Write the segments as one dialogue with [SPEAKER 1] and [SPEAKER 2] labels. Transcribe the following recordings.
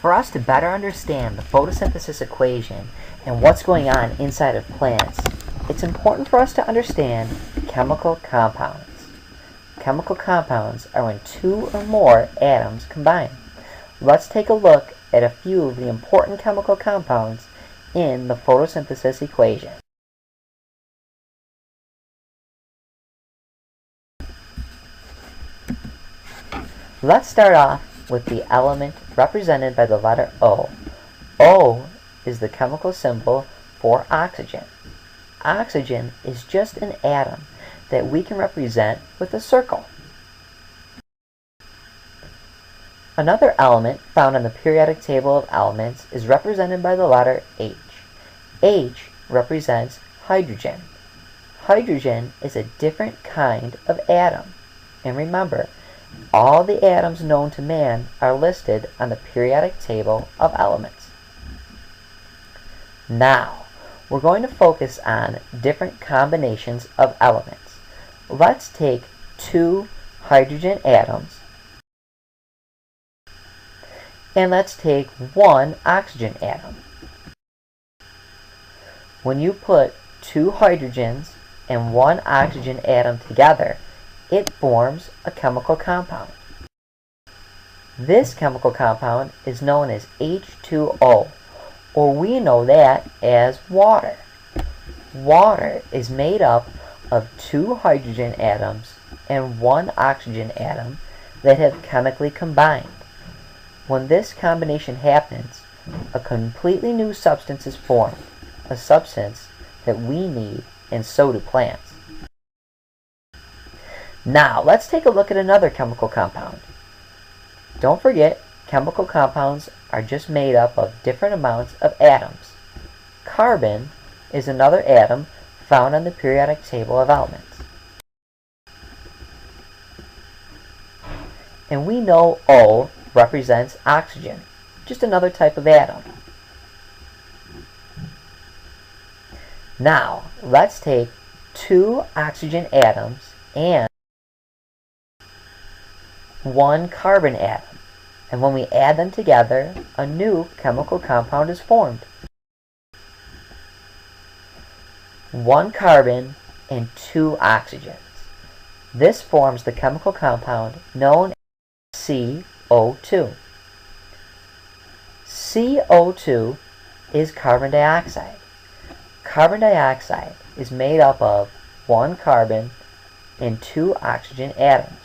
[SPEAKER 1] For us to better understand the photosynthesis equation and what's going on inside of plants, it's important for us to understand chemical compounds. Chemical compounds are when two or more atoms combine. Let's take a look at a few of the important chemical compounds in the photosynthesis equation. Let's start off with the element represented by the letter O. O is the chemical symbol for oxygen. Oxygen is just an atom that we can represent with a circle. Another element found on the periodic table of elements is represented by the letter H. H represents hydrogen. Hydrogen is a different kind of atom. And remember, all the atoms known to man are listed on the periodic table of elements. Now, we're going to focus on different combinations of elements. Let's take two hydrogen atoms and let's take one oxygen atom. When you put two hydrogens and one oxygen atom together, it forms a chemical compound. This chemical compound is known as H2O, or we know that as water. Water is made up of two hydrogen atoms and one oxygen atom that have chemically combined. When this combination happens, a completely new substance is formed, a substance that we need, and so do plants. Now, let's take a look at another chemical compound. Don't forget, chemical compounds are just made up of different amounts of atoms. Carbon is another atom found on the periodic table of elements. And we know O represents oxygen, just another type of atom. Now, let's take two oxygen atoms and one carbon atom, and when we add them together, a new chemical compound is formed. One carbon and two oxygens. This forms the chemical compound known as CO2. CO2 is carbon dioxide. Carbon dioxide is made up of one carbon and two oxygen atoms.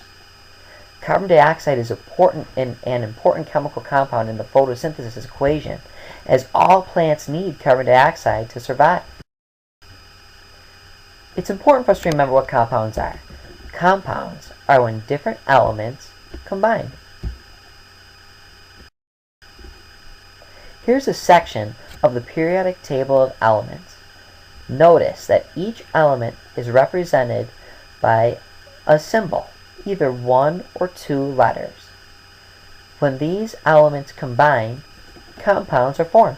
[SPEAKER 1] Carbon dioxide is an important chemical compound in the photosynthesis equation, as all plants need carbon dioxide to survive. It's important for us to remember what compounds are. Compounds are when different elements combine. Here's a section of the periodic table of elements. Notice that each element is represented by a symbol, either one or two letters. When these elements combine, compounds are formed.